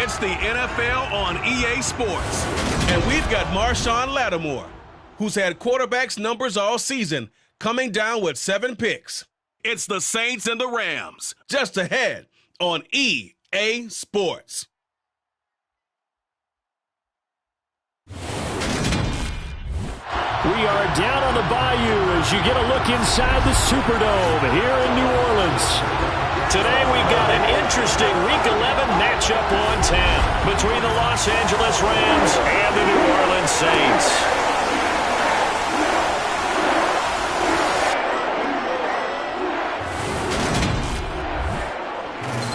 It's the NFL on EA Sports. And we've got Marshawn Lattimore, who's had quarterbacks numbers all season, coming down with 7 picks. It's the Saints and the Rams, just ahead on EA Sports. We are down on the bayou as you get a look inside the Superdome here in New Orleans. Today we got an interesting Week 11 matchup on tap between the Los Angeles Rams and the New Orleans Saints.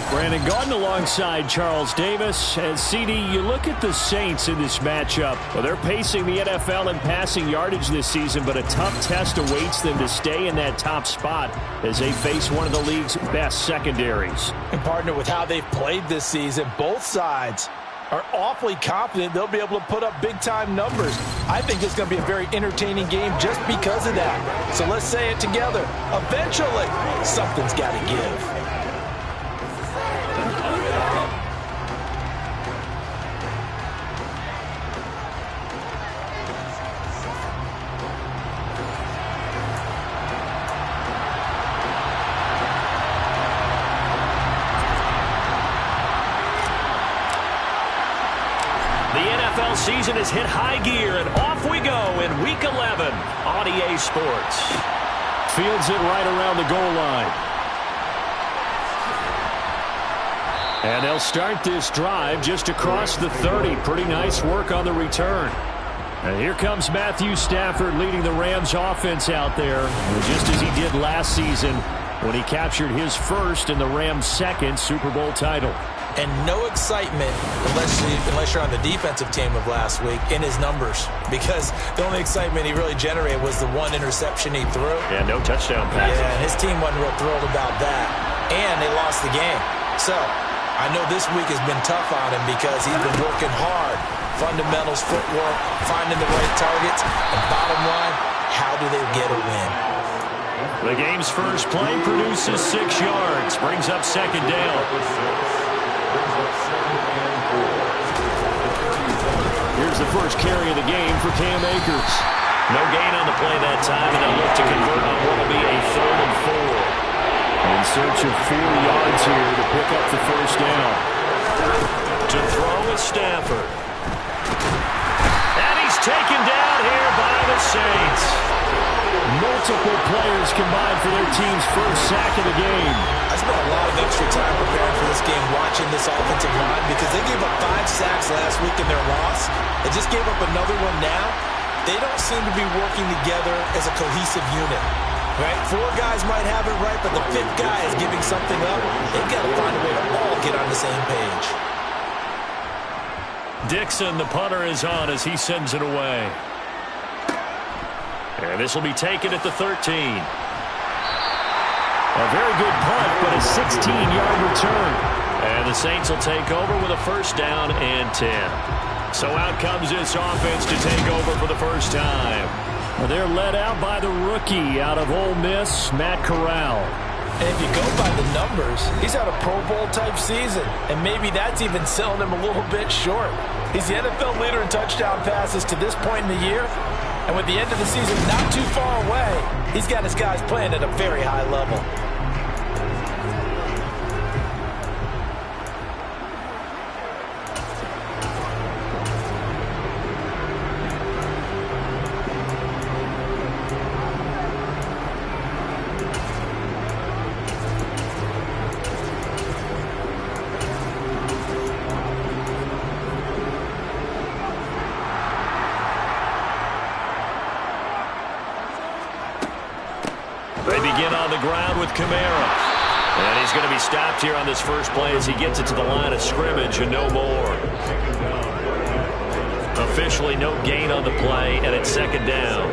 Brandon Gaudin alongside Charles Davis. And CD, you look at the Saints in this matchup. Well, they're pacing the NFL in passing yardage this season, but a tough test awaits them to stay in that top spot as they face one of the league's best secondaries. And partner, with how they've played this season, both sides are awfully confident they'll be able to put up big-time numbers. I think it's going to be a very entertaining game just because of that. So let's say it together. Eventually, something's got to give. Season has hit high gear, and off we go in Week 11 on EA Sports. Fields it right around the goal line. And they'll start this drive just across the 30. Pretty nice work on the return. And here comes Matthew Stafford leading the Rams offense out there, just as he did last season when he captured his first and the Rams' second Super Bowl title. And no excitement unless you're on the defensive team of last week in his numbers, because the only excitement he really generated was the one interception he threw. Yeah, no touchdown passes. Yeah, and his team wasn't real thrilled about that. And they lost the game. So I know this week has been tough on him because he's been working hard. Fundamentals, footwork, finding the right targets. And bottom line, how do they get a win? The game's first play produces 6 yards, brings up second down. Here's the first carry of the game for Cam Akers. No gain on the play that time, and they'll look to convert on what will be a 3rd and 4. In search of 4 yards here to pick up the first down. To throw is Stafford. And he's taken down here by the Saints. Multiple players combined for their team's first sack of the game. I spent a lot of extra time preparing for this game watching this offensive line because they gave up 5 sacks last week in their loss. They just gave up another one now. They don't seem to be working together as a cohesive unit. Right? 4 guys might have it right, but the 5th guy is giving something up. They've got to find a way to all get on the same page. Dixon, the punter, is on as he sends it away. And this will be taken at the 13. A very good punt, but a 16-yard return. And the Saints will take over with a first down and 10. So out comes this offense to take over for the first time. Well, they're led out by the rookie out of Ole Miss, Matt Corral. And if you go by the numbers, he's had a Pro Bowl-type season. And maybe that's even selling him a little bit short. He's the NFL leader in touchdown passes to this point in the year. And with the end of the season not too far away, he's got his guys playing at a very high level. They begin on the ground with Kamara. And he's going to be stopped here on this first play as he gets it to the line of scrimmage and no more. Officially no gain on the play, and it's second down.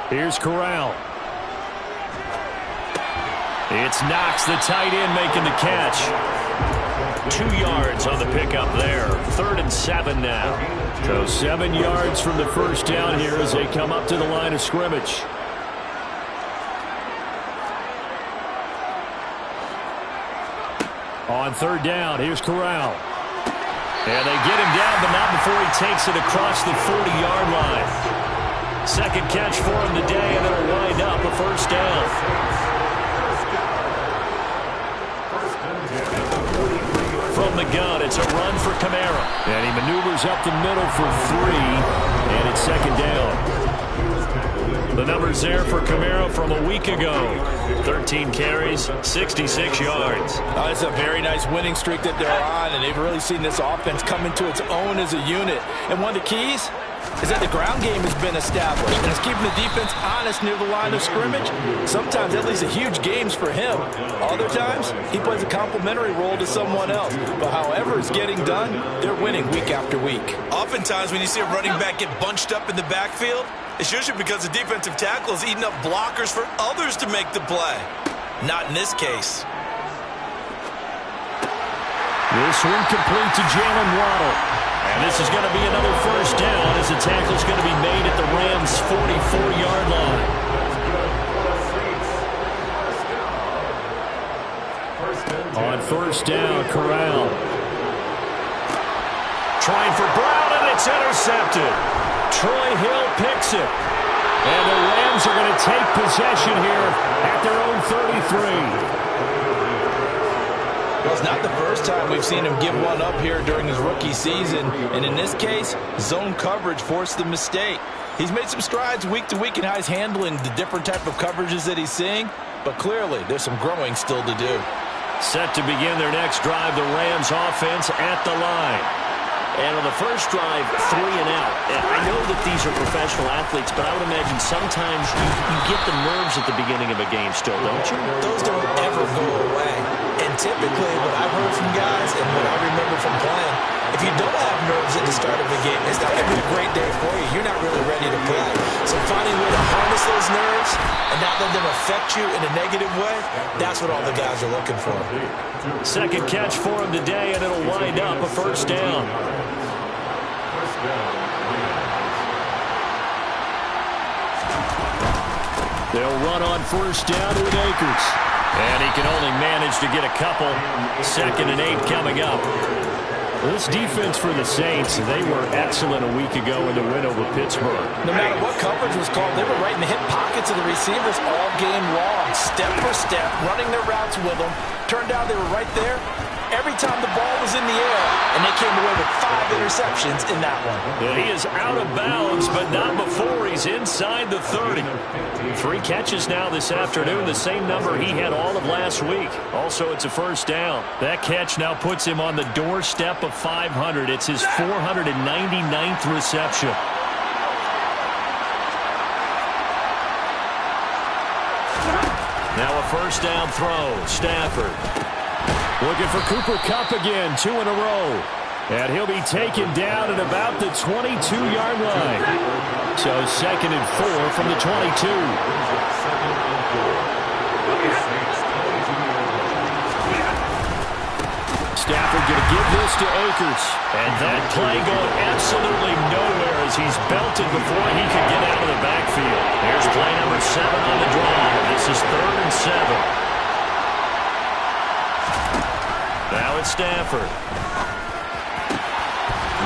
Here's Corral. It's Knox, the tight end, making the catch. 2 yards on the pickup there. 3rd and 7 now. So 7 yards from the first down here as they come up to the line of scrimmage. On 3rd down, here's Corral. And they get him down, but not before he takes it across the 40-yard line. Second catch for him today, and it'll wind up a first down. From the gun, it's a run for Kamara. And he maneuvers up the middle for 3, and it's 2nd down. The numbers there for Kamara from a week ago. 13 carries, 66 yards. It's a very nice winning streak that they're on, and they've really seen this offense come into its own as a unit. And one of the keys is that the ground game has been established, and it's keeping the defense honest near the line of scrimmage. Sometimes that leads to huge games for him. Other times, he plays a complementary role to someone else. But however it's getting done, they're winning week after week. Oftentimes, when you see a running back get bunched up in the backfield, it's usually because the defensive tackle is eating up blockers for others to make the play. Not in this case. This one complete to Jalen Waddle. And this is going to be another first down as the tackle is going to be made at the Rams' 44-yard line. On first down, Corral. Trying for Brown, and it's intercepted. Troy Hill picks it. And the Rams are going to take possession here at their own 33. Well, it's not the first time we've seen him give one up here during his rookie season. And in this case, zone coverage forced the mistake. He's made some strides week to week in how he's handling the different type of coverages that he's seeing. But clearly, there's some growing still to do. Set to begin their next drive, the Rams offense at the line. And on the first drive, 3 and out. And I know that these are professional athletes, but I would imagine sometimes you get the nerves at the beginning of a game still, don't you? Those don't ever go away. And typically, what I've heard from guys and what I remember from playing, if you don't have nerves at the start of a game, it's not going to be a great day for you. You're not really ready to play. So finding a way to harness those nerves and not let them affect you in a negative way, that's what all the guys are looking for. Second catch for him today, and it'll wind up a first down. They'll run on first down with Akers. And he can only manage to get a couple. 2nd and 8 coming up. This defense for the Saints, they were excellent a week ago in the win over Pittsburgh. No matter what coverage was called, they were right in the hip pockets of the receivers all game long. Step for step, running their routes with them. Turned out they were right there every time the ball was in the air, and they came away with 5 interceptions in that one. Yeah, he is out of bounds, but not before he's inside the 30. 3 catches now this afternoon, the same number he had all of last week. Also, it's a first down. That catch now puts him on the doorstep of 500. It's his 499th reception. Now a first down throw. Stafford looking for Cooper Kupp again, 2 in a row. And he'll be taken down at about the 22-yard line. So 2nd and 4 from the 22. Stafford going to give this to Akers. And that play going absolutely nowhere as he's belted before he could get out of the backfield. Here's play number 7 on the drive. This is 3rd and 7. Now it's Stafford.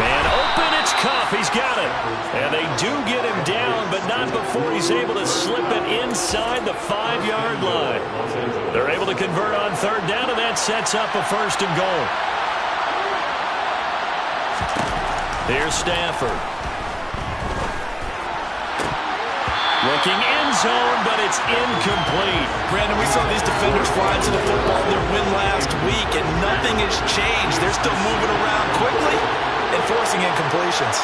Man open, it's Kupp. He's got it. And they do get him down, but not before he's able to slip it inside the 5-yard line. They're able to convert on 3rd down, and that sets up a 1st and goal. Here's Stafford. Looking end zone, but it's incomplete. Brandon, we saw these defenders fly into the football in their win last week, and nothing has changed. They're still moving around quickly and forcing incompletions.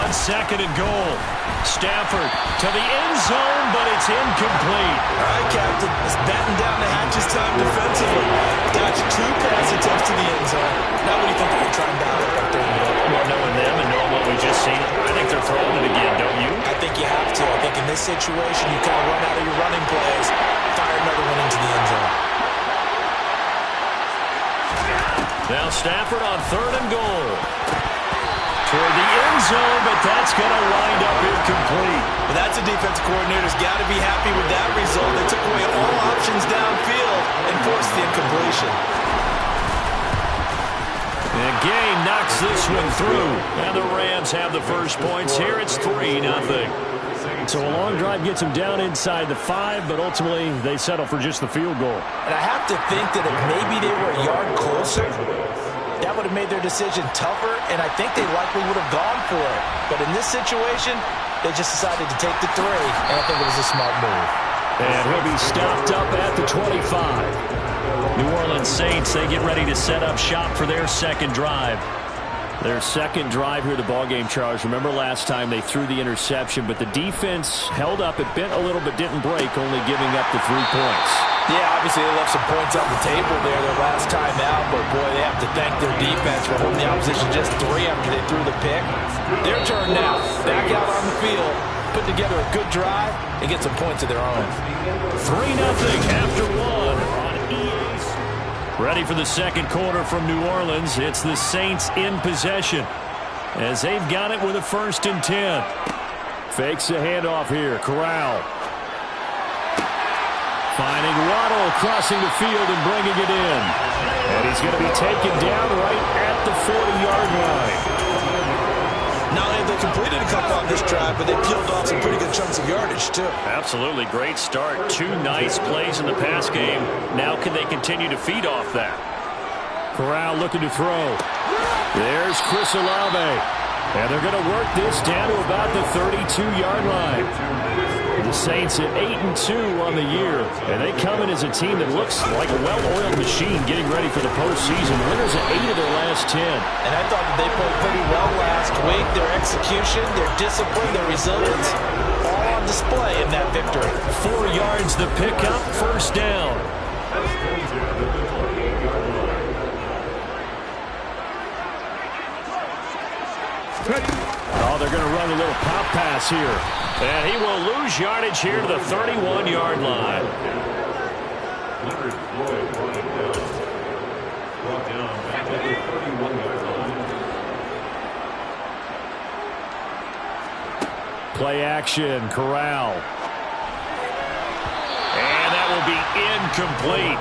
On 2nd and goal. Stafford to the end zone, but it's incomplete. All right, Captain. It's batten down the hatches time defensively. Got 2 pass attempts to the end zone. Now what do you think they're trying to dial up there? Well, knowing them and knowing what we just seen, I think they're throwing it again, don't you? I think you have to. I think in this situation, you kind of run out of your running plays, fire another one into the end zone. Stafford on 3rd and goal. Toward the end zone, but that's going to wind up incomplete. Well, that's a defensive coordinator's got to be happy with that result. They took away all options downfield and forced the incompletion. And Gay knocks this one through. And the Rams have the first points here. It's 3-0. So a long drive gets them down inside the 5, but ultimately they settle for just the field goal. And I have to think that if maybe they were a yard closer, that would have made their decision tougher, and I think they likely would have gone for it. But in this situation, they just decided to take the 3, and I think it was a smart move. And he'll be stopped up at the 25. New Orleans Saints, they get ready to set up shop for their second drive. Their second drive here, the ballgame, Charles. Remember last time they threw the interception, but the defense held up. It bent a little but didn't break, only giving up the 3 points. Yeah, obviously they left some points on the table there their last time out, but boy, they have to thank their defense for holding the opposition just 3 after they threw the pick. Their turn now, back out on the field, put together a good drive, and get some points of their own. 3-0 after 1 on EA. Ready for the second quarter from New Orleans. It's the Saints in possession as they've got it with a 1st and 10. Fakes a handoff here. Corral. Finding Waddle, crossing the field and bringing it in. And he's going to be taken down right at the 40-yard line. Not only have they completed a couple on this drive, but they peeled off some pretty good chunks of yardage, too. Absolutely. Great start. 2 nice plays in the pass game. Now can they continue to feed off that? Corral looking to throw. There's Chris Olave. And they're going to work this down to about the 32-yard line. The Saints at 8-2 on the year. And they come in as a team that looks like a well-oiled machine getting ready for the postseason. Winners of 8 of their last 10. And I thought that they played pretty well last week. Their execution, their discipline, their resilience, all on display in that victory. 4 yards the pickup, 1st down. Oh, they're going to run a little pop pass here. And he will lose yardage here to the 31-yard line. Play action, Corral. And that will be incomplete.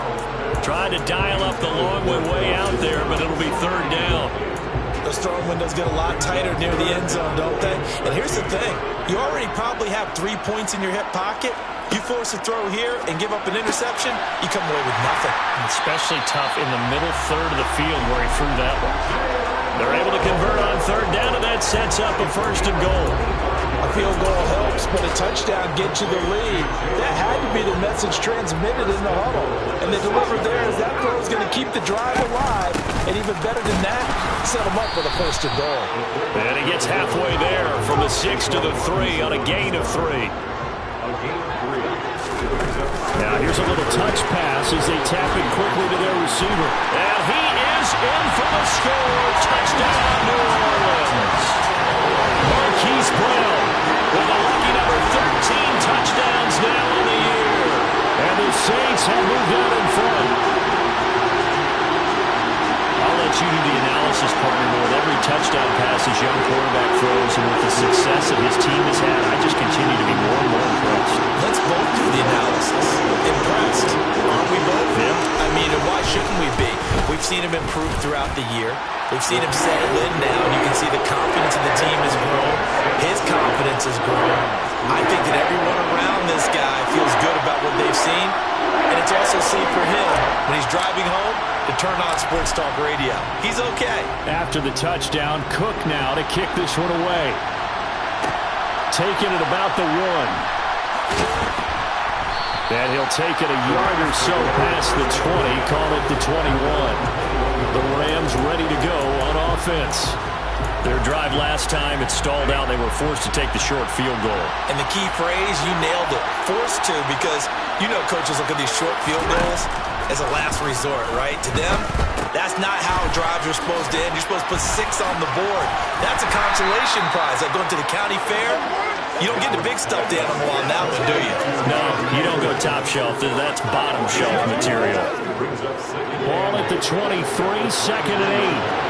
Tried to dial up the long way out there, but it'll be 3rd down. Those throwing windows get a lot tighter near the end zone, don't they? And here's the thing. You already probably have 3 points in your hip pocket. You force a throw here and give up an interception, you come away with nothing. Especially tough in the middle third of the field where he threw that one. They're able to convert on 3rd down, and that sets up a 1st and goal. A field goal helps, but a touchdown gets you the lead. That had to be the message transmitted in the huddle. And they delivered there as that throw is going to keep the drive alive. And even better than that, set them up for the 1st and goal. And he gets halfway there from the 6 to the 3 on a gain of 3. Now here's a little touch pass as they tap it quickly to their receiver. And he is in for the score. Touchdown, New Orleans. Marquise Brown with a lucky number 13 touchdowns now in the year. And the Saints have moved out in front. I'll let you do the analysis, partner, but with every touchdown pass his young quarterback throws and with the success that his team has had, I just continue to be more and more impressed. Let's both do the analysis. Impressed. Aren't we both? Yeah. I mean, and why shouldn't we be? We've seen him improve throughout the year. We've seen him settle in now, and you can see the confidence in the team has grown. His confidence has grown. I think that everyone around this guy feels good about what they've seen, and it's also safe for him when he's driving home to turn on Sports Talk Radio. He's okay. After the touchdown, Cook now to kick this one away. Taking it about the 1. And he'll take it a yard or so past the 20, call it the 21. The Rams ready to go on offense. Their drive last time, it stalled out. They were forced to take the short field goal. And the key phrase, you nailed it. Forced to, because you know coaches look at these short field goals as a last resort, right? To them, that's not how drives are supposed to end. You're supposed to put 6 on the board. That's a consolation prize. Like going to the county fair, You don't get the big stuffed animal on that one, do you? No, you don't go top shelf. That's bottom shelf material. Ball at the 23, 2nd and 8.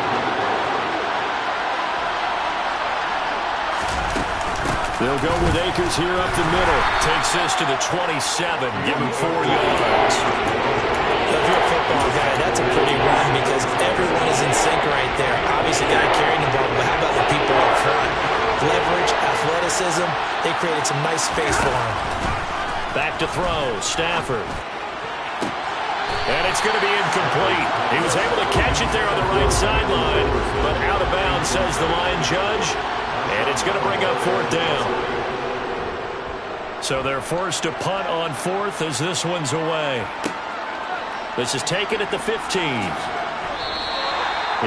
They'll go with Akers here up the middle. Takes this to the 27. Give him 4 yards. If you're a football guy, that's a pretty run because everyone is in sync right there. Obviously, guy carrying the ball, but how about the people up front? Leverage, athleticism, they created some nice space for him. Back to throw, Stafford. And it's going to be incomplete. He was able to catch it there on the right sideline, but out of bounds, says the line judge. And it's going to bring up 4th down. So they're forced to punt on 4th as this one's away. This is taken at the 15.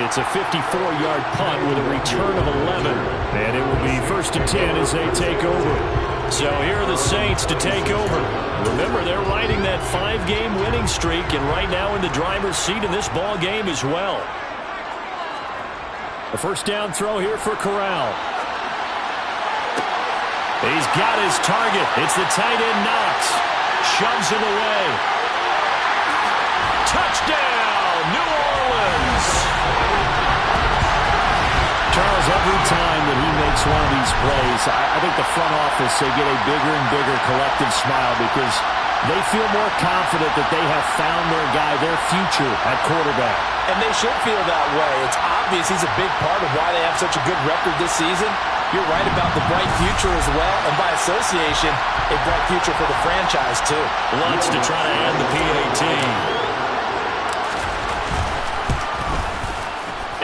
It's a 54-yard punt with a return of 11. And it will be 1st and 10 as they take over. So here are the Saints to take over. Remember, they're riding that 5-game winning streak, and right now in the driver's seat in this ball game as well. A 1st down throw here for Corral. He's got his target. It's the tight end Knox. Shoves him away. Touchdown, New Orleans. Charles, every time that he makes one of these plays, I think the front office, they get a bigger and bigger collective smile because they feel more confident that they have found their guy, their future at quarterback. And they should feel that way. It's obvious he's a big part of why they have such a good record this season. You're right about the bright future as well, and by association, a bright future for the franchise, too. Wants to try to add the PAT.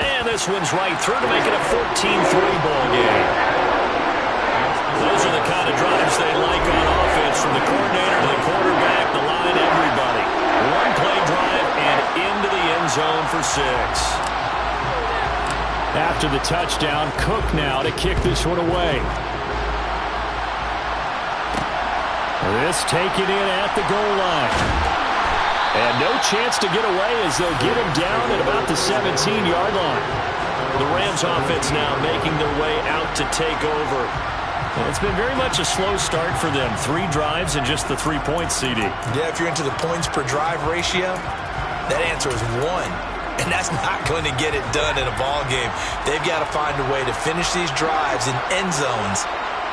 And this one's right through to make it a 14-3 ball game. Those are the kind of drives they like on offense, from the coordinator to the quarterback, the line, everybody. One-play drive and into the end zone for 6. After the touchdown, Cook now to kick this one away. This taken in at the goal line. And no chance to get away as they'll get him down at about the 17-yard line. The Rams offense now making their way out to take over. And it's been very much a slow start for them. 3 drives and just the 3 points, CD. Yeah, if you're into the points per drive ratio, that answer is 1. And that's not going to get it done in a ball game. They've got to find a way to finish these drives in end zones,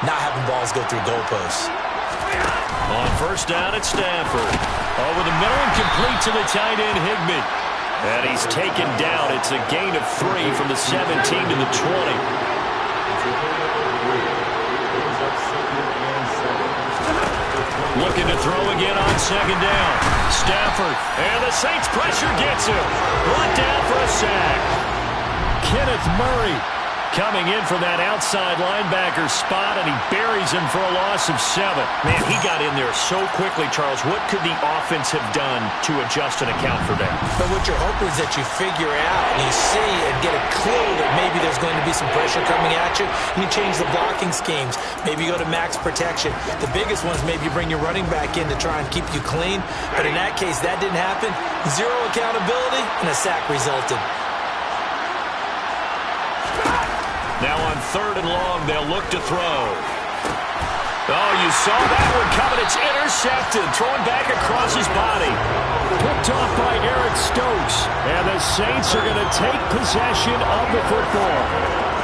not having balls go through goalposts. On 1st down at Stafford. Over the middle and complete to the tight end Higbee. And he's taken down. It's a gain of 3 from the 17 to the 20. Looking to throw again on 2nd down. Stafford. And the Saints pressure gets him. Brought down for a sack. Kenneth Murray coming in from that outside linebacker spot, and he buries him for a loss of 7. Man, he got in there so quickly, Charles. What could the offense have done to adjust and account for that? But what you're hoping is that you figure out and you see and get a clue that maybe there's going to be some pressure coming at you, and you change the blocking schemes. Maybe you go to max protection. The biggest ones, maybe you bring your running back in to try and keep you clean. But in that case, that didn't happen. 0 accountability, and a sack resulted. Now on 3rd and long, they'll look to throw. Oh, you saw that one coming. It's intercepted. Thrown back across his body. Picked off by Eric Stokes. And the Saints are going to take possession of the football.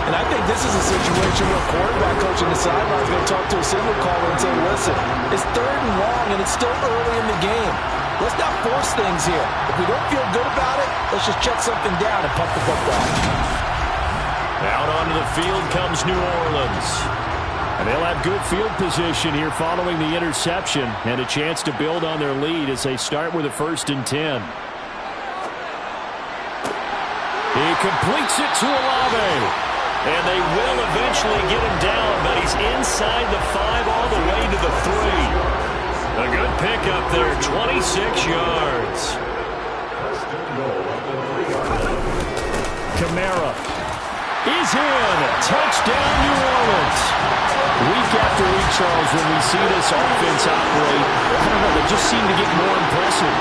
And I think this is a situation where a quarterback coach on the sideline is going to talk to a signal caller and say, listen, it's 3rd and long and it's still early in the game. Let's not force things here. If we don't feel good about it, let's just check something down and pump the football. Out onto the field comes New Orleans. And they'll have good field position here following the interception and a chance to build on their lead as they start with a 1st and 10. He completes it to Olave. And they will eventually get him down, but he's inside the 5 all the way to the 3. A good pickup there, 26 yards. Kamara is in. Touchdown, New Orleans. Week after week, Charles, when we see this offense operate, I don't know, they just seem to get more impressive.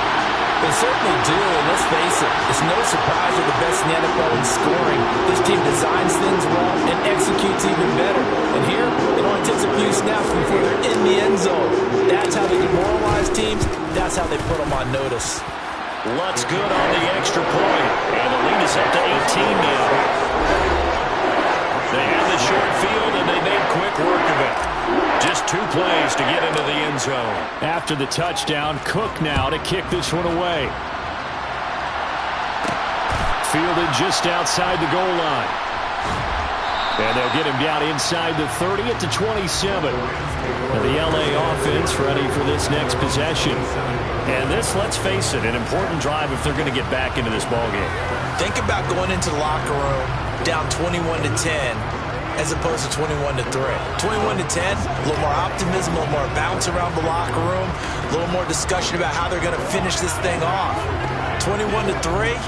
They certainly do, and let's face it, it's no surprise they're the best in the NFL in scoring. This team designs things well and executes even better. And here, it only takes a few snaps before they're in the end zone. That's how they demoralize teams. That's how they put them on notice. Lutz good on the extra point, and the lead is up to 18 now. They have the short field, and they made quick work of it. Just 2 plays to get into the end zone. After the touchdown, Cook now to kick this one away. Fielded just outside the goal line. And they'll get him down inside the 30 at the 27. And the LA offense ready for this next possession. And this, let's face it, an important drive if they're going to get back into this ballgame. Think about going into the locker room down 21-10 as opposed to 21-3. 21-10, a little more optimism, a little more bounce around the locker room, a little more discussion about how they're going to finish this thing off. 21-3,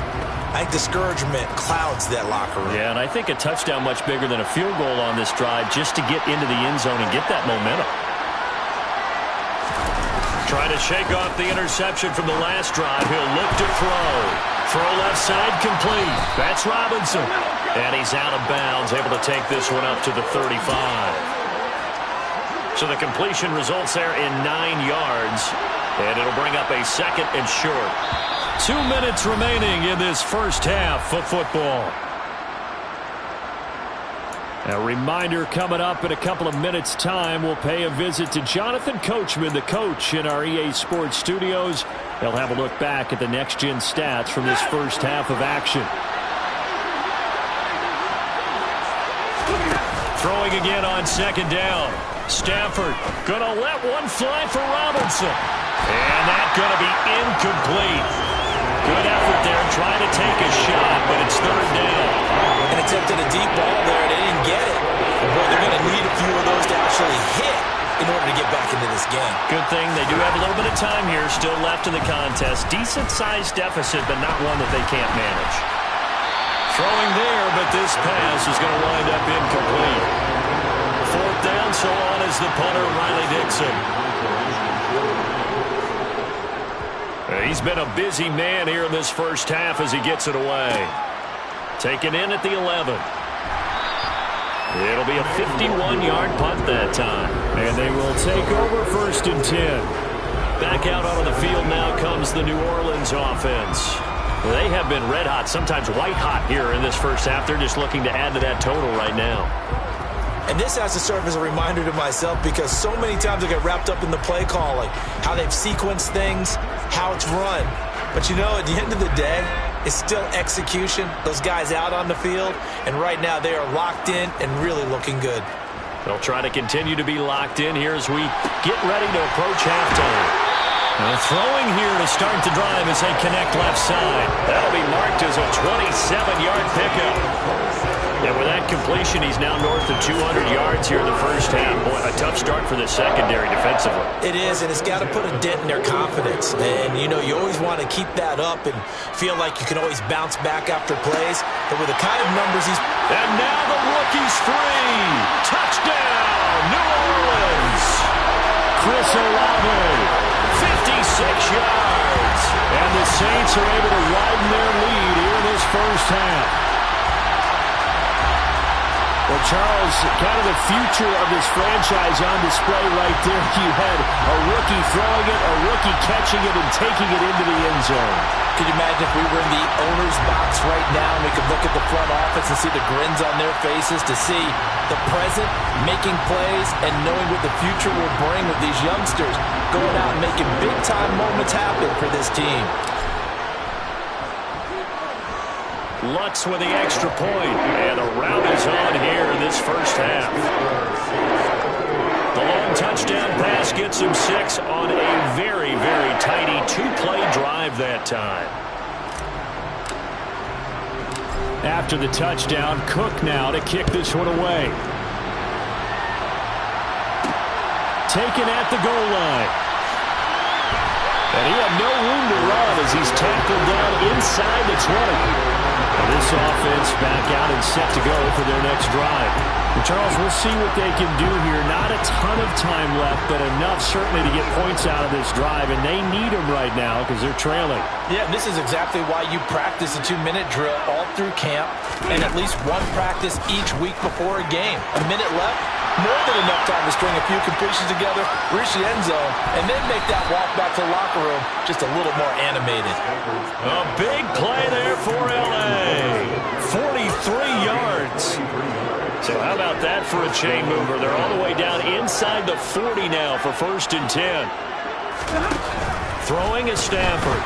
I think discouragement clouds that locker room. Yeah, and I think a touchdown much bigger than a field goal on this drive just to get into the end zone and get that momentum. Trying to shake off the interception from the last drive. He'll look to throw. Throw left side complete. That's Robinson. And he's out of bounds, able to take this one up to the 35. So the completion results there in 9 yards. And it'll bring up a second and short. 2 minutes remaining in this first half of football. A reminder coming up in a couple of minutes' time. We'll pay a visit to Jonathan Coachman, the coach in our EA Sports studios. They'll have a look back at the next-gen stats from this first half of action. Throwing again on second down. Stafford going to let one fly for Robinson. And that's going to be incomplete. Good effort there trying to take a shot, but it's third down. And attempted a deep ball there. They didn't get it. But they're going to need a few of those to actually hit in order to get back into this game. Good thing they do have a little bit of time here still left in the contest. Decent-sized deficit, but not one that they can't manage. Throwing there, but this pass is going to wind up incomplete. Fourth down, so on is the punter, Riley Dixon. He's been a busy man here in this first half as he gets it away. Taken in at the 11. It'll be a 51-yard punt that time. And they will take over first and 10. Back out onto the field now comes the New Orleans offense. They have been red hot, sometimes white hot here in this first half. They're just looking to add to that total right now. And this has to serve as a reminder to myself because so many times I get wrapped up in the play calling, how they've sequenced things, how it's run. But you know, at the end of the day, it's still execution. Those guys out on the field, and right now they are locked in and really looking good. They'll try to continue to be locked in here as we get ready to approach halftime. And throwing here to start the drive as they connect left side. That'll be marked as a 27-yard pickup. And with that completion, he's now north of 200 yards here in the first half. Boy, a tough start for the secondary defensively. It is, and it's got to put a dent in their confidence. And, you know, you always want to keep that up and feel like you can always bounce back after plays. But with the kind of numbers he's... And now the rookie's free. Touchdown, New Orleans. Chris Olave. 56 yards. And the Saints are able to widen their lead here in this first half. Well, Charles, kind of the future of this franchise on display right there. You had a rookie throwing it, a rookie catching it, and taking it into the end zone. Could you imagine if we were in the owner's box right now and we could look at the front office and see the grins on their faces, to see the present, making plays, and knowing what the future will bring with these youngsters going out and making big-time moments happen for this team. Lutz with the extra point, and a rout is on here in this first half. The long touchdown pass gets him 6 on a very, very tidy 2-play drive that time. After the touchdown, Cook now to kick this one away. Taken at the goal line. And he had no room to run as he's tackled down inside the 20. This offense back out and set to go for their next drive. Charles, we'll see what they can do here. Not a ton of time left, but enough certainly to get points out of this drive, and they need them right now because they're trailing. Yeah, this is exactly why you practice a 2-minute drill all through camp and at least one practice each week before a game. A minute left, more than enough time to string a few completions together, reach the end zone, and then make that walk back to the locker room just a little more animated. A big play there for L.A. 43 yards. So how about that for a chain mover? They're all the way down inside the 40 now for 1st and 10. Throwing is Stafford.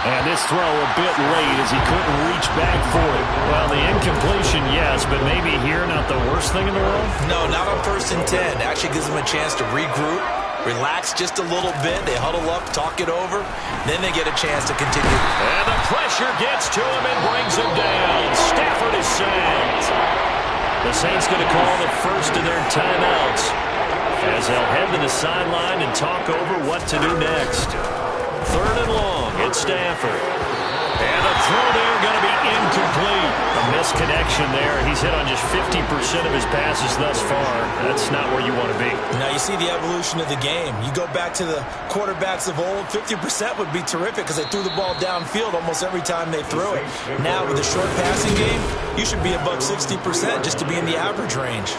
And this throw a bit late as he couldn't reach back for it. Well, the incompletion, yes, but maybe here not the worst thing in the world? No, not on 1st and 10. Actually gives them a chance to regroup, relax just a little bit. They huddle up, talk it over. Then they get a chance to continue. And the pressure gets to him and brings him down. Stafford is sacked. The Saints going to call the first of their timeouts as they'll head to the sideline and talk over what to do next. 3rd and long, it's Stafford. And the throw there going to be incomplete. A misconnection there. He's hit on just 50% of his passes thus far. That's not where you want to be. Now you see the evolution of the game. You go back to the quarterbacks of old, 50% would be terrific because they threw the ball downfield almost every time they threw it. Now with the short passing game, you should be above 60% just to be in the average range.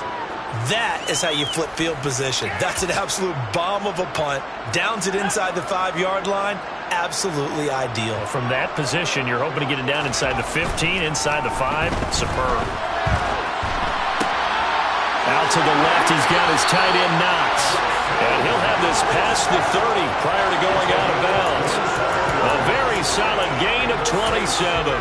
That is how you flip field position. That's an absolute bomb of a punt. Downs it inside the 5-yard line. Absolutely ideal. From that position, you're hoping to get it down inside the 15, inside the 5. Superb. Out to the left, he's got his tight end Knox. And he'll have this past the 30 prior to going out of bounds. A very solid gain of 27.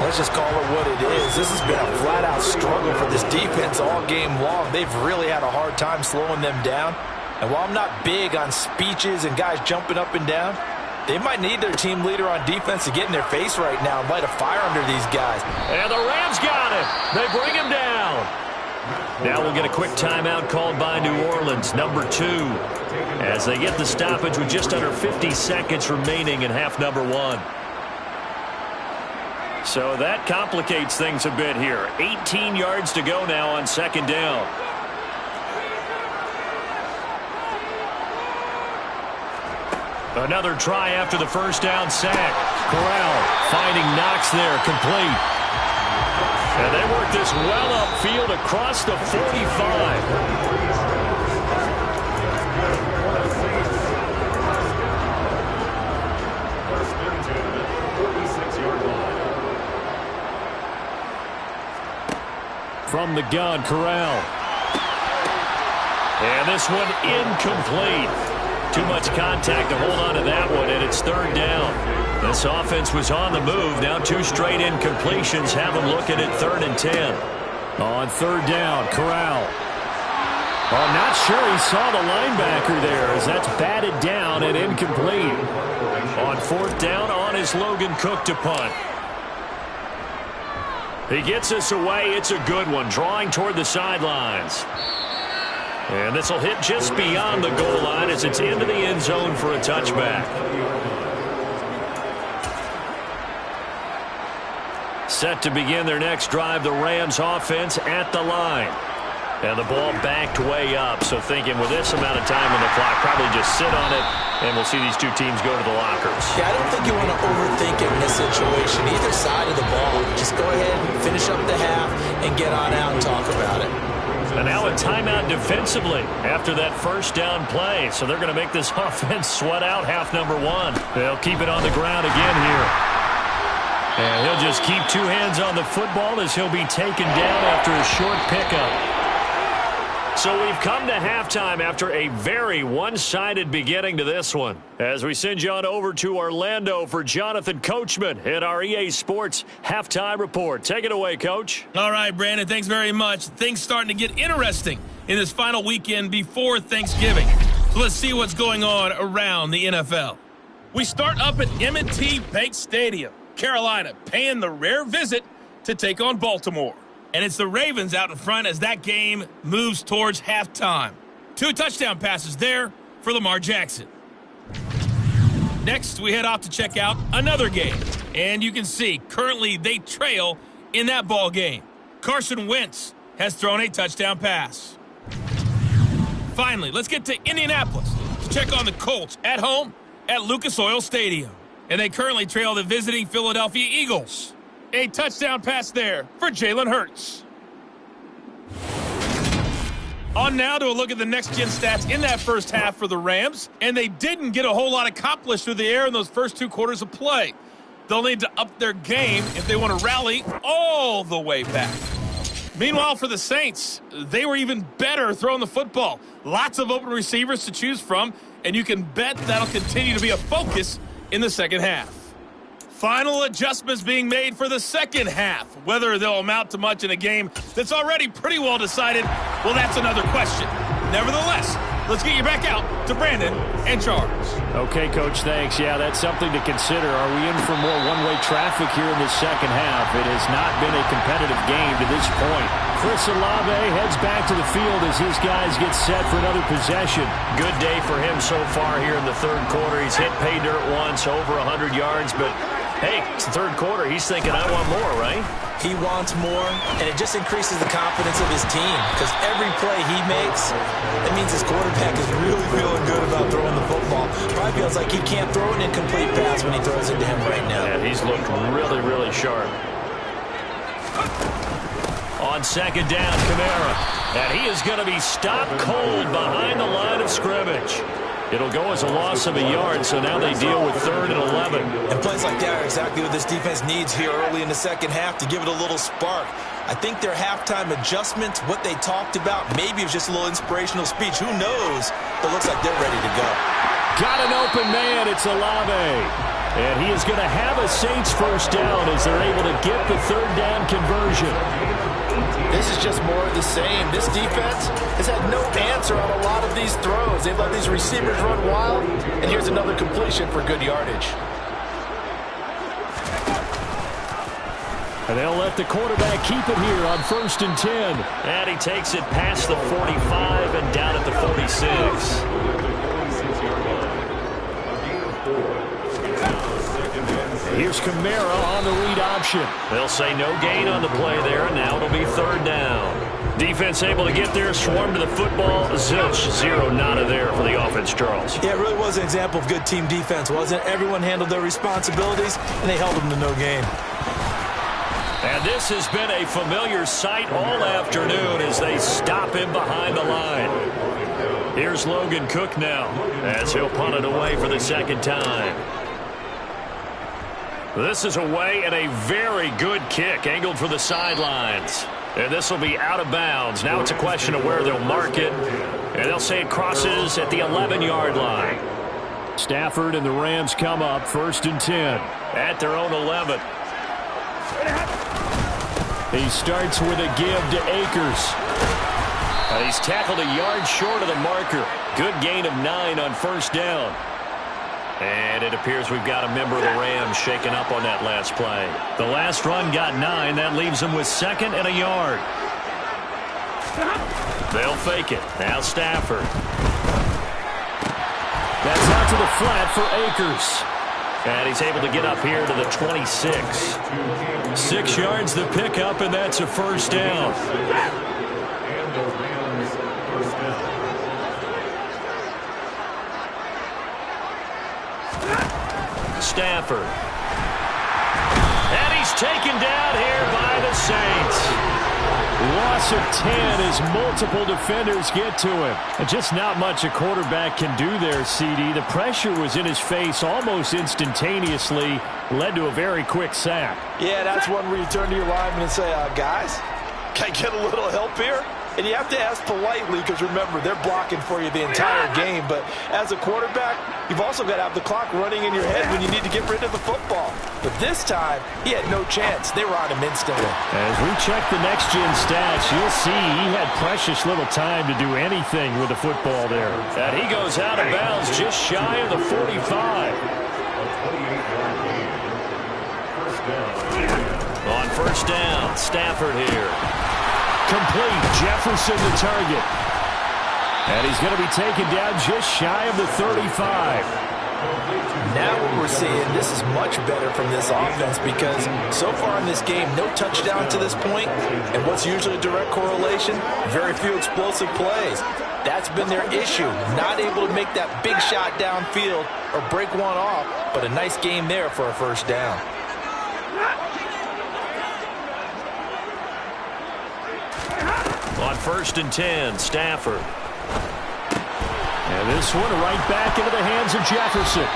Let's just call it what it is. This has been a flat-out struggle for this defense all game long. They've really had a hard time slowing them down. And while I'm not big on speeches and guys jumping up and down, they might need their team leader on defense to get in their face right now and light a fire under these guys. And the Rams got him. They bring him down. Now we'll get a quick timeout called by New Orleans, number 2, as they get the stoppage with just under 50 seconds remaining in half number 1. So that complicates things a bit here. 18 yards to go now on 2nd down. Another try after the 1st down sack. Corral finding Knox there, complete. And they work this well upfield across the 45. From the gun, Corral. And this one incomplete. Too much contact to hold on to that one, and it's 3rd down. This offense was on the move. Now 2 straight incompletions have them looking at 3rd and 10. On 3rd down, Corral. I'm not sure he saw the linebacker there as that's batted down and incomplete. On 4th down, on is Logan Cook to punt. He gets us away. It's a good one, drawing toward the sidelines. And this will hit just beyond the goal line as it's into the end zone for a touchback. Set to begin their next drive, the Rams offense at the line. And the ball backed way up, so thinking with this amount of time on the clock, probably just sit on it, and we'll see these two teams go to the lockers. Yeah, I don't think you want to overthink it in this situation. Either side of the ball, just go ahead and finish up the half and get on out and talk about it. And now a timeout defensively after that 1st down play. So they're going to make this offense sweat out half number 1. They'll keep it on the ground again here. And he'll just keep 2 hands on the football as he'll be taken down after a short pickup. So we've come to halftime after a very one-sided beginning to this one. As we send you on over to Orlando for Jonathan Coachman at our EA Sports Halftime Report. Take it away, Coach. All right, Brandon, thanks very much. Things starting to get interesting in this final weekend before Thanksgiving. So let's see what's going on around the NFL. We start up at M&T Bank Stadium, Carolina, paying the rare visit to take on Baltimore. And it's the Ravens out in front as that game moves towards halftime. 2 touchdown passes there for Lamar Jackson. Next, we head off to check out another game. And you can see, currently they trail in that ball game. Carson Wentz has thrown a touchdown pass. Finally, let's get to Indianapolis to check on the Colts at home at Lucas Oil Stadium. And they currently trail the visiting Philadelphia Eagles. A touchdown pass there for Jalen Hurts. On now to a look at the next-gen stats in that first half for the Rams. And they didn't get a whole lot accomplished through the air in those first 2 quarters of play. They'll need to up their game if they want to rally all the way back. Meanwhile, for the Saints, they were even better throwing the football. Lots of open receivers to choose from, and you can bet that'll continue to be a focus in the second half. Final adjustments being made for the second half. Whether they'll amount to much in a game that's already pretty well decided, well, that's another question. Nevertheless, let's get you back out to Brandon and Charles. Okay, Coach, thanks. Yeah, that's something to consider. Are we in for more one-way traffic here in the second half? It has not been a competitive game to this point. Chris Olave heads back to the field as his guys get set for another possession. Good day for him so far here in the third quarter. He's hit pay dirt once, over 100 yards, but hey, it's the third quarter. He's thinking, I want more, right? He wants more, and it just increases the confidence of his team because every play he makes, it means his quarterback is really feeling good about throwing the football. Probably feels like he can't throw an incomplete pass when he throws into him right now. Yeah, he's looked really, really sharp. On second down, Kamara. And he is going to be stopped cold behind the line of scrimmage. It'll go as a loss of a yard, so now they deal with 3rd and 11. And plays like that are exactly what this defense needs here early in the second half to give it a little spark. I think their halftime adjustments, what they talked about, maybe it was just a little inspirational speech. Who knows? But it looks like they're ready to go. Got an open man. It's Olave. And he is going to have a Saints first down as they're able to get the 3rd down conversion. This is just more of the same. This defense has had no answer on a lot of these throws. They've let these receivers run wild, and here's another completion for good yardage. And they'll let the quarterback keep it here on 1st and 10. And he takes it past the 45 and down at the 46. Here's Kamara on the read option. They'll say no gain on the play there, and now it'll be 3rd down. Defense able to get there, swarm to the football. Zilch, 0 nada there for the offense, Charles. Yeah, it really was an example of good team defense, wasn't it? Everyone handled their responsibilities, and they held them to no gain. And this has been a familiar sight all afternoon as they stop him behind the line. Here's Logan Cook now as he'll punt it away for the second time. This is away and a very good kick angled for the sidelines. And this will be out of bounds. Now it's a question of where they'll mark it. And they'll say it crosses at the 11-yard line. Stafford and the Rams come up 1st and 10. At their own 11. He starts with a give to Akers. He's tackled a yard short of the marker. Good gain of 9 on 1st down. And it appears we've got a member of the Rams shaken up on that last play. The last run got 9. That leaves them with 2nd and a yard. They'll fake it. Now Stafford. That's out to the flat for Akers. And he's able to get up here to the 26. 6 yards the pickup, and that's a 1st down. Stafford. And he's taken down here by the Saints. Loss of 10 as multiple defenders get to him. And just not much a quarterback can do there, CD. The pressure was in his face almost instantaneously, led to a very quick sack. Yeah, that's one where you turn to your lineman and say, guys, can I get a little help here? And you have to ask politely because, remember, they're blocking for you the entire game. But as a quarterback, you've also got to have the clock running in your head when you need to get rid of the football. But this time, he had no chance. They were on him instantly. As we check the next-gen stats, you'll see he had precious little time to do anything with the football there. And he goes out of bounds just shy of the 45. On 1st down, Stafford here. Complete. Jefferson the target. And he's going to be taken down just shy of the 35. Now what we're seeing, this is much better from this offense because so far in this game, no touchdown to this point, and what's usually a direct correlation? Very few explosive plays. That's been their issue, not able to make that big shot downfield or break one off, but a nice game there for a first down. On 1st and 10, Stafford. And this one right back into the hands of Jefferson.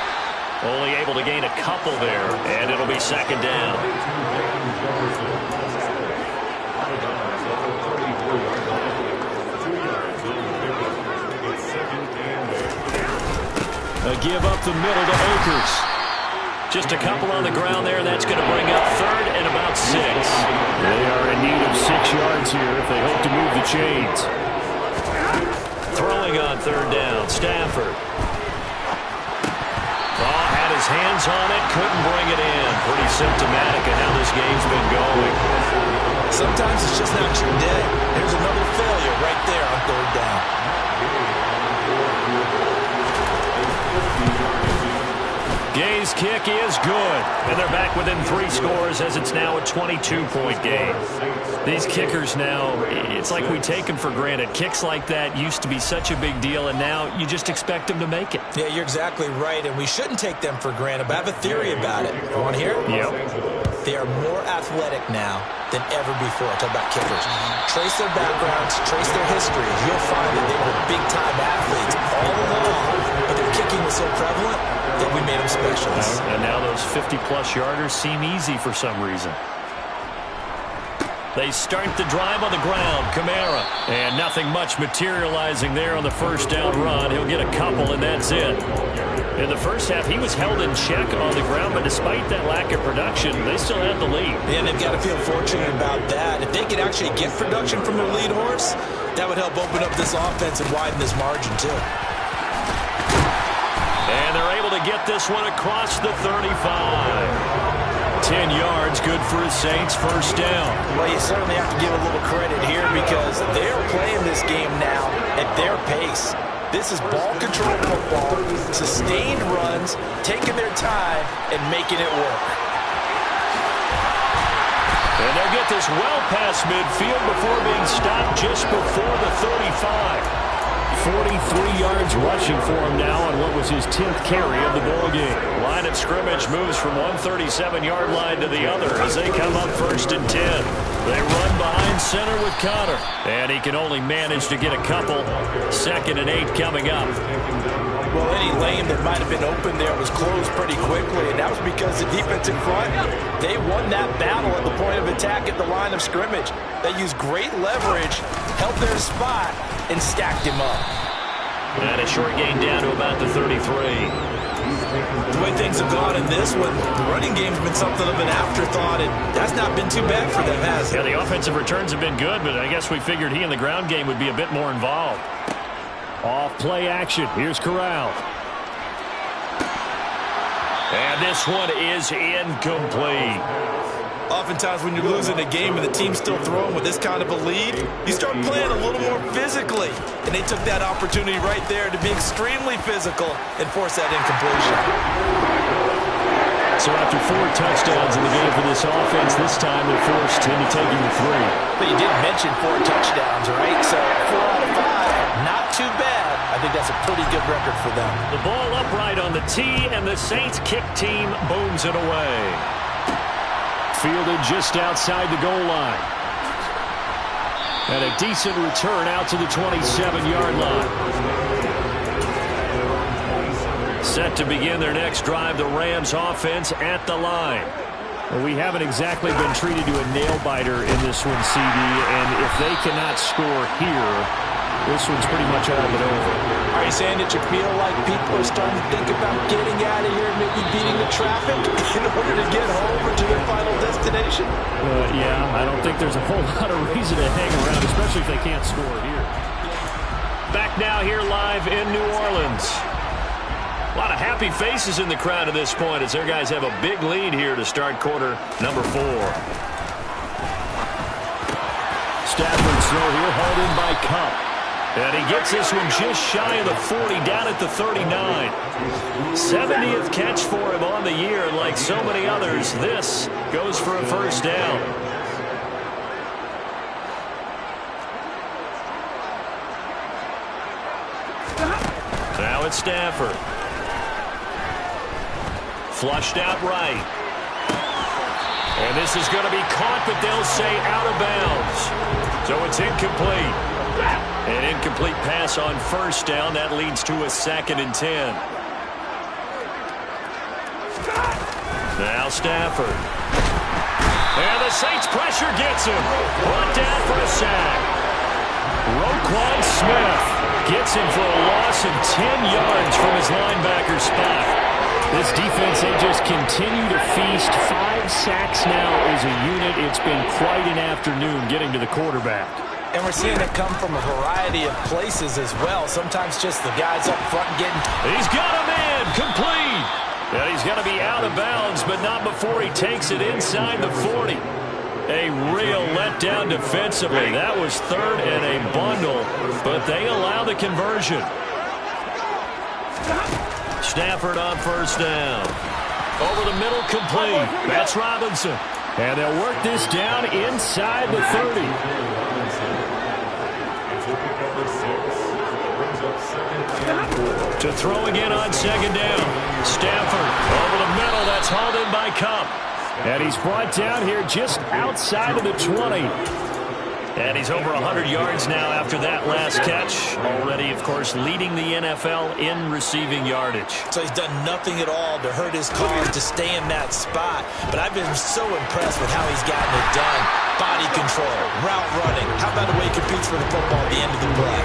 Only able to gain a couple there, and it'll be 2nd down. A give up the middle to Akers. Just a couple on the ground there. That's going to bring up 3rd and about 6. They are in need of 6 yards here if they hope to move the chains. Throwing on 3rd down, Stafford. Oh, had his hands on it, couldn't bring it in. Pretty symptomatic of how this game's been going. Sometimes it's just not your day. Here's another failure right there on 3rd down. Gay's kick is good, and they're back within 3 scores as it's now a 22-point game. These kickers now, it's like we take them for granted. Kicks like that used to be such a big deal, and now you just expect them to make it. Yeah, you're exactly right, and we shouldn't take them for granted, but I have a theory about it. You want to hear it? Yep. They are more athletic now than ever before. Talk about kickers. Trace their backgrounds, trace their history. You'll find that they were big-time athletes all along, but their kicking was so prevalent that we made them specialists. And now those 50-plus yarders seem easy for some reason. They start the drive on the ground. Kamara. And nothing much materializing there on the 1st down run. He'll get a couple, and that's it. In the first half, he was held in check on the ground, but despite that lack of production, they still had the lead. And they've got to feel fortunate about that. If they could actually get production from their lead horse, that would help open up this offense and widen this margin, too. And they're able to get this one across the 35. 10 yards, good for the Saints, 1st down. Well, you certainly have to give a little credit here because they're playing this game now at their pace. This is ball control football, sustained runs, taking their time, and making it work. And they'll get this well past midfield before being stopped just before the 35. 43 yards rushing for him now on what was his 10th carry of the ball game. Line of scrimmage moves from one 37-yard line to the other as they come up 1st and 10. They run behind center with Connor, and he can only manage to get a couple. 2nd and 8 coming up. Well, any lane that might have been open there was closed pretty quickly, and that was because the defensive front, they won that battle at the point of attack at the line of scrimmage. They used great leverage, held their spot, and stacked him up. And a short gain down to about the 33. The way things have gone in this one, the running game's been something of an afterthought, and that's not been too bad for them, has it? Yeah, the offensive returns have been good, but I guess we figured he in the ground game would be a bit more involved. Off play action. Here's Corral. And this one is incomplete. Oftentimes when you're losing a game and the team's still throwing with this kind of a lead, you start playing a little more physically. And they took that opportunity right there to be extremely physical and force that incompletion. So after 4 touchdowns in the game for this offense, this time they're forced into taking the 3. But you did mention 4 touchdowns, right? So 4 out of 5, not too bad. I think that's a pretty good record for them. The ball upright on the tee, and the Saints kick team booms it away. Fielded just outside the goal line. And a decent return out to the 27-yard line. Set to begin their next drive, the Rams offense at the line. Well, we haven't exactly been treated to a nail-biter in this one, CD, and if they cannot score here, this one's pretty much all but over. Are you saying that you feel like people are starting to think about getting out of here and maybe beating the traffic in order to get home or to their final destination? Yeah, I don't think there's a whole lot of reason to hang around, especially if they can't score here. Back now here live in New Orleans. A lot of happy faces in the crowd at this point as their guys have a big lead here to start quarter number 4. Stafford throw here, hauled in by Cup. And he gets this one just shy of the 40, down at the 39. 70th catch for him on the year, and like so many others, this goes for a first down. Now it's Stafford. Flushed out right. And this is going to be caught, but they'll say out of bounds. So it's incomplete. An incomplete pass on first down. That leads to a 2nd and 10. Now Stafford. And the Saints pressure gets him. Brought down for a sack. Roquan Smith gets him for a loss of 10 yards from his linebacker spot. This defense, they just continue to feast. 5 sacks now as a unit. It's been quite an afternoon getting to the quarterback. And we're seeing it come from a variety of places as well. Sometimes just the guys up front getting... He's got a man, complete. And he's going to be out of bounds, but not before he takes it inside the 40. A real letdown defensively. That was 3rd and a bundle, but they allow the conversion. Stafford on first down. Over the middle, complete. That's Robinson. And they'll work this down inside the 30. To throw again on 2nd down. Stafford over the middle. That's hauled in by Cup. And he's brought down here just outside of the 20. And he's over 100 yards now after that last catch. Already, of course, leading the NFL in receiving yardage. So he's done nothing at all to hurt his cause to stay in that spot. But I've been so impressed with how he's gotten it done. Body control, route running. How about the way he competes for the football at the end of the play?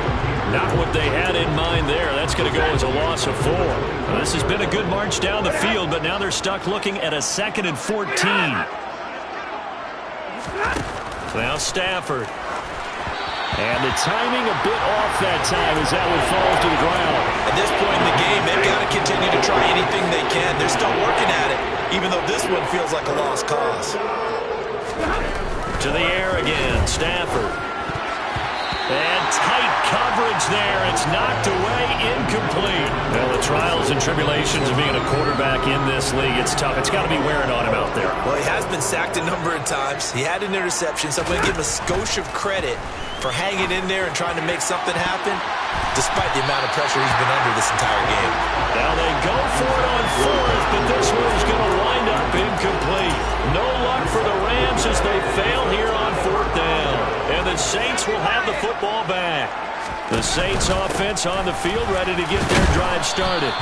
Not what they had in mind there. That's going to go as a loss of 4. Well, this has been a good march down the field, but now they're stuck looking at a 2nd and 14. Now Stafford. And the timing a bit off that time as that one falls to the ground. At this point in the game, they've got to continue to try anything they can. They're still working at it, even though this one feels like a lost cause. To the air again, Stafford. And tight coverage there. It's knocked away, incomplete. Well, the trials and tribulations of being a quarterback in this league, it's tough. It's got to be wearing on him out there. Well, he has been sacked a number of times. He had an interception, so I'm going to give him a skosh of credit for hanging in there and trying to make something happen, despite the amount of pressure he's been under this entire game. Now they go for it on 4th, but this one's going to wind up incomplete. No luck for the Rams as they fail here on 4th down. And the Saints will have the football back. The Saints offense on the field ready to get their drive started.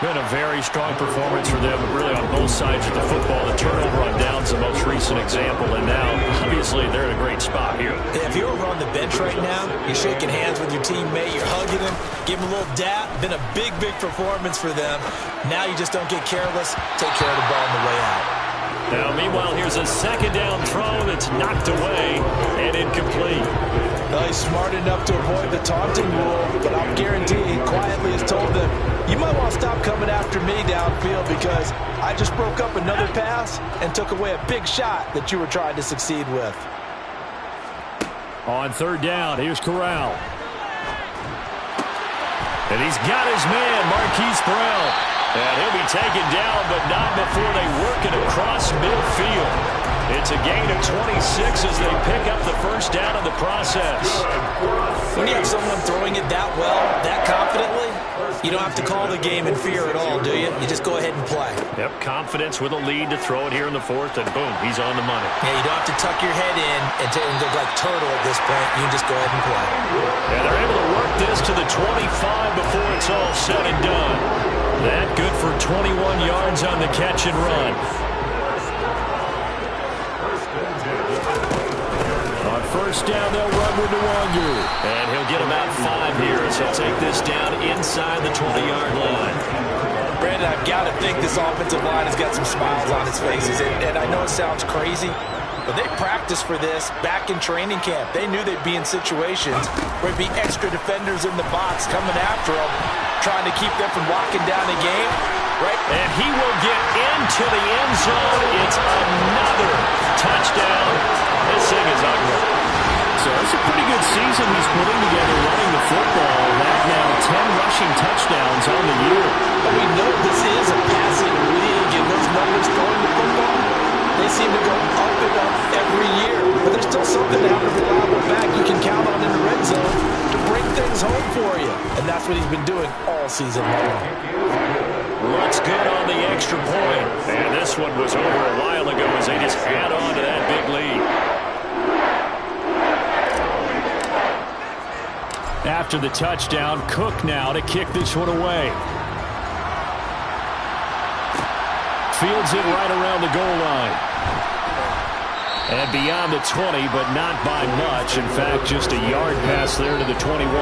Been a very strong performance for them, really on both sides of the football. The turnover on downs the most recent example, and now, obviously, they're in a great spot here. Yeah, if you're over on the bench right now, you're shaking hands with your teammate, you're hugging him, give him a little dap. Been a big, big performance for them. Now you just don't get careless. Take care of the ball on the way out. Now, meanwhile, here's a 2nd down throw that's knocked away and incomplete. Well, he's smart enough to avoid the taunting rule, but I'll guarantee he quietly has told them, you might want to stop coming after me downfield because I just broke up another pass and took away a big shot that you were trying to succeed with. On 3rd down, here's Corral. And he's got his man, Marquise Brown. And he'll be taken down, but not before they work it across midfield. It's a gain of 26 as they pick up the first down in the process. When you have someone throwing it that well, that confidently, you don't have to call the game in fear at all, do you? You just go ahead and play. Yep, confidence with a lead to throw it here in the 4th, and boom, he's on the money. Yeah, you don't have to tuck your head in and look like turtle at this point. You can just go ahead and play. And they're able to work this to the 25 before it's all said and done. That good for 21 yards on the catch and run. On first down, they'll run with Nwangu. And he'll get about 5 here as he'll take this down inside the 20-yard line. Brandon, I've got to think this offensive line has got some smiles on its faces. And I know it sounds crazy, but they practiced for this back in training camp. They knew they'd be in situations where there'd be extra defenders in the box coming after them, trying to keep them from locking down the game. Right? And he will get into the end zone. It's another touchdown. This thing is ugly. So it's a pretty good season he's putting together running the football. That now 10 rushing touchdowns on the year. But we know this is a passing league, and those numbers throwing the football, they seem to go up and up every year. But there's still something to have a reliable back you can count on in the red zone to bring things home for you. And that's what he's been doing all season long. Looks good on the extra point. And this one was over a while ago as they just add on to that big lead. After the touchdown, Cook now to kick this one away. Fields it right around the goal line. And beyond the 20, but not by much. In fact, just a yard pass there to the 21.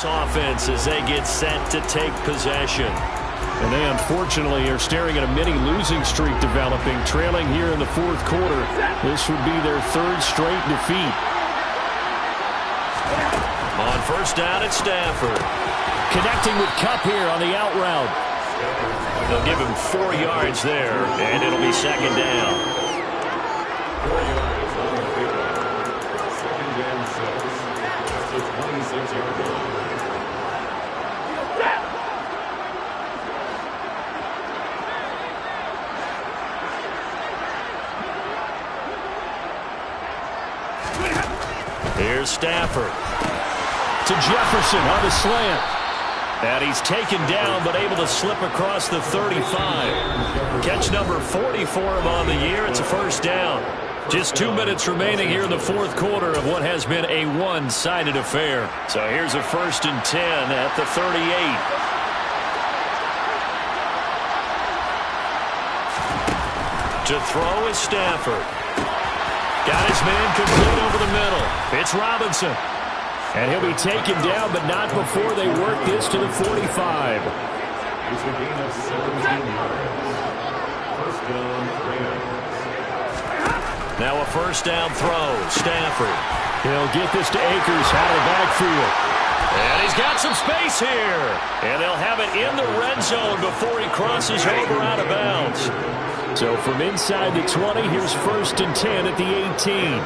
Offense as they get set to take possession. And they unfortunately are staring at a mini losing streak developing, trailing here in the fourth quarter. This would be their third straight defeat. On first down at Stafford. Connecting with Kupp here on the out route. They'll give him 4 yards there, and it'll be second down. Here's Stafford to Jefferson on the slant. And he's taken down but able to slip across the 35. Catch number 40 for him on the year. It's a first down. Just 2 minutes remaining here in the fourth quarter of what has been a one-sided affair. So here's a 1st and 10 at the 38. To throw is Stafford. Got his man complete over the middle. It's Robinson. And he'll be taken down, but not before they work this to the 45. Now a first down throw. Stafford. He'll get this to Akers out of the backfield. And he's got some space here. And they'll have it in the red zone before he crosses over out of bounds. So from inside the 20, here's 1st and 10 at the 18.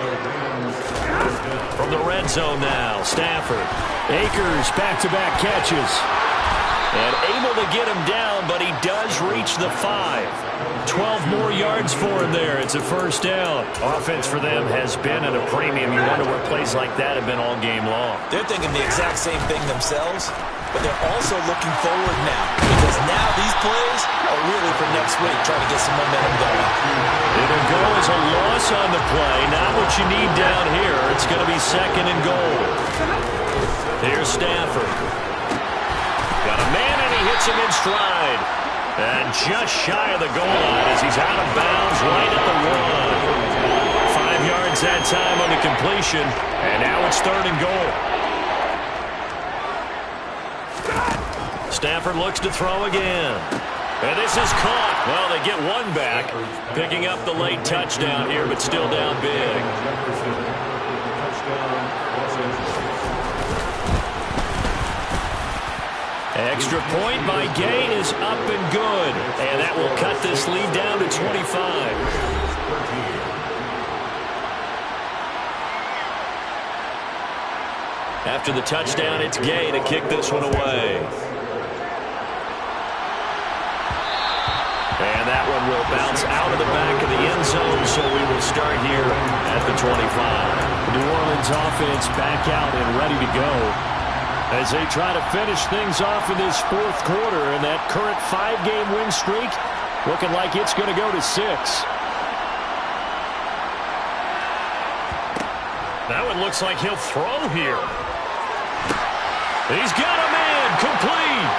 From the red zone now, Stafford. Akers back-to-back catches. And able to get him down, but he does reach the 5. 12 more yards for him there. It's a first down. Offense for them has been at a premium. You wonder what plays like that have been all game long. They're thinking the exact same thing themselves, but they're also looking forward now, because now these plays are really for next week, trying to get some momentum going. It'll go as a loss on the play. Not what you need down here. It's going to be 2nd and goal. Here's Stafford. Got a man, and he hits him in stride. And just shy of the goal line as he's out of bounds right at the 1. 5 yards that time on the completion. And now it's 3rd and goal. Stafford looks to throw again. And this is caught. Well, they get one back. Picking up the late touchdown here, but still down big. Extra point by Gay is up and good. And that will cut this lead down to 25. After the touchdown, it's Gay to kick this one away. And that one will bounce out of the back of the end zone, so we will start here at the 25. The New Orleans offense back out and ready to go as they try to finish things off in this fourth quarter, and that current 5-game win streak looking like it's going to go to 6. That one looks like he'll throw here. He's got a man complete.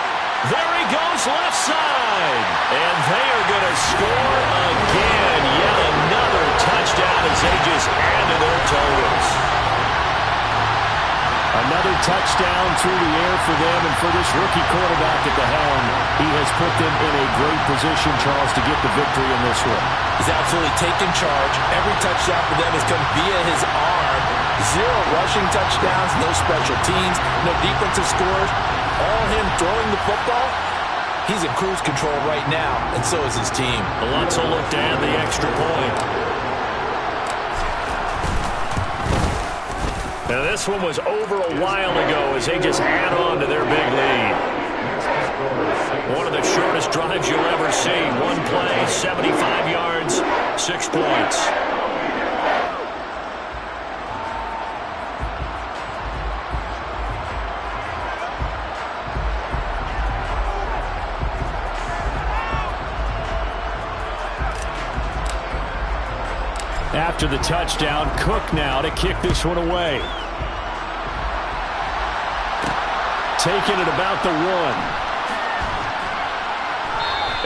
There he goes left side. And they are going to score again. Yet another touchdown as they just add to their totals. Another touchdown through the air for them, and for this rookie quarterback at the helm, he has put them in a great position, Charles, to get the victory in this one. He's absolutely taken charge. Every touchdown for them has come via his arm. 0 rushing touchdowns, no special teams, no defensive scores. All him throwing the football. He's in cruise control right now, and so is his team. Alonso looked to add the extra point. Now this one was over a while ago as they just add on to their big lead. One of the shortest drives you'll ever see. One play, 75 yards, 6 points. After the touchdown, Cook now to kick this one away. Taking it about the 1.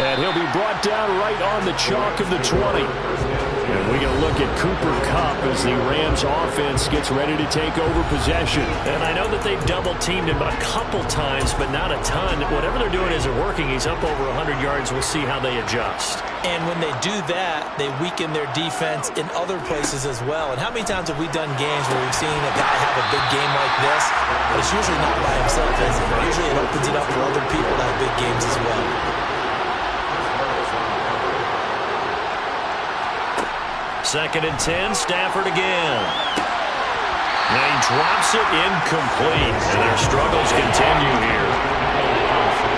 And he'll be brought down right on the chalk of the 20. And we're going to look at Cooper Kupp as the Rams offense gets ready to take over possession. And I know that they've double-teamed him a couple times, but not a ton. Whatever they're doing isn't working. He's up over 100 yards. We'll see how they adjust. And when they do that, they weaken their defense in other places as well. And how many times have we done games where we've seen a guy have a big game like this, but it's usually not by himself, is it? Usually it opens it up for other people to have big games as well. Second and 10, Stafford again. Now he drops it incomplete, and their struggles continue here.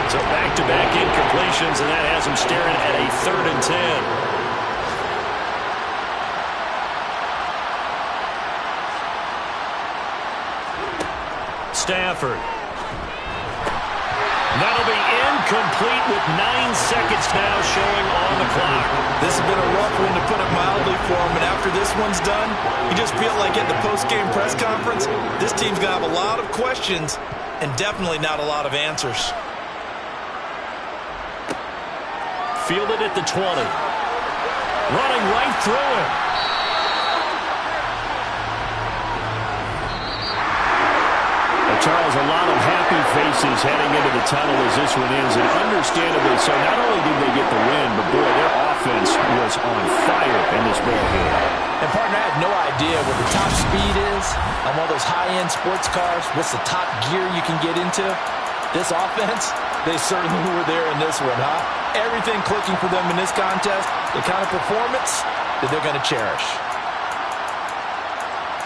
So back-to-back incompletions, and that has them staring at a 3rd and 10. Stafford. That'll be incomplete with 9 seconds now showing on the clock. This has been a rough one, to put it mildly, for him. And after this one's done, you just feel like at the post-game press conference, this team's going to have a lot of questions and definitely not a lot of answers. Fielded at the 20. Running right through him. Charles, a lot of happy faces heading into the tunnel as this one ends, and understandably so. Not only did they get the win, but boy, their offense was on fire in this ball game. And partner, I have no idea what the top speed is on one of those high-end sports cars. What's the top gear you can get into? This offense, they certainly were there in this one, huh? Everything clicking for them in this contest, the kind of performance that they're going to cherish.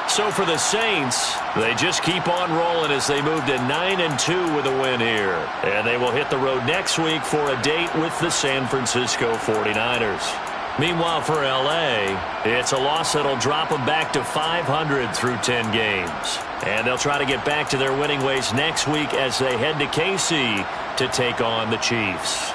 So for the Saints, they just keep on rolling as they move to 9-2 with a win here. And they will hit the road next week for a date with the San Francisco 49ers. Meanwhile, for L.A., it's a loss that'll drop them back to 500 through 10 games. And they'll try to get back to their winning ways next week as they head to KC to take on the Chiefs.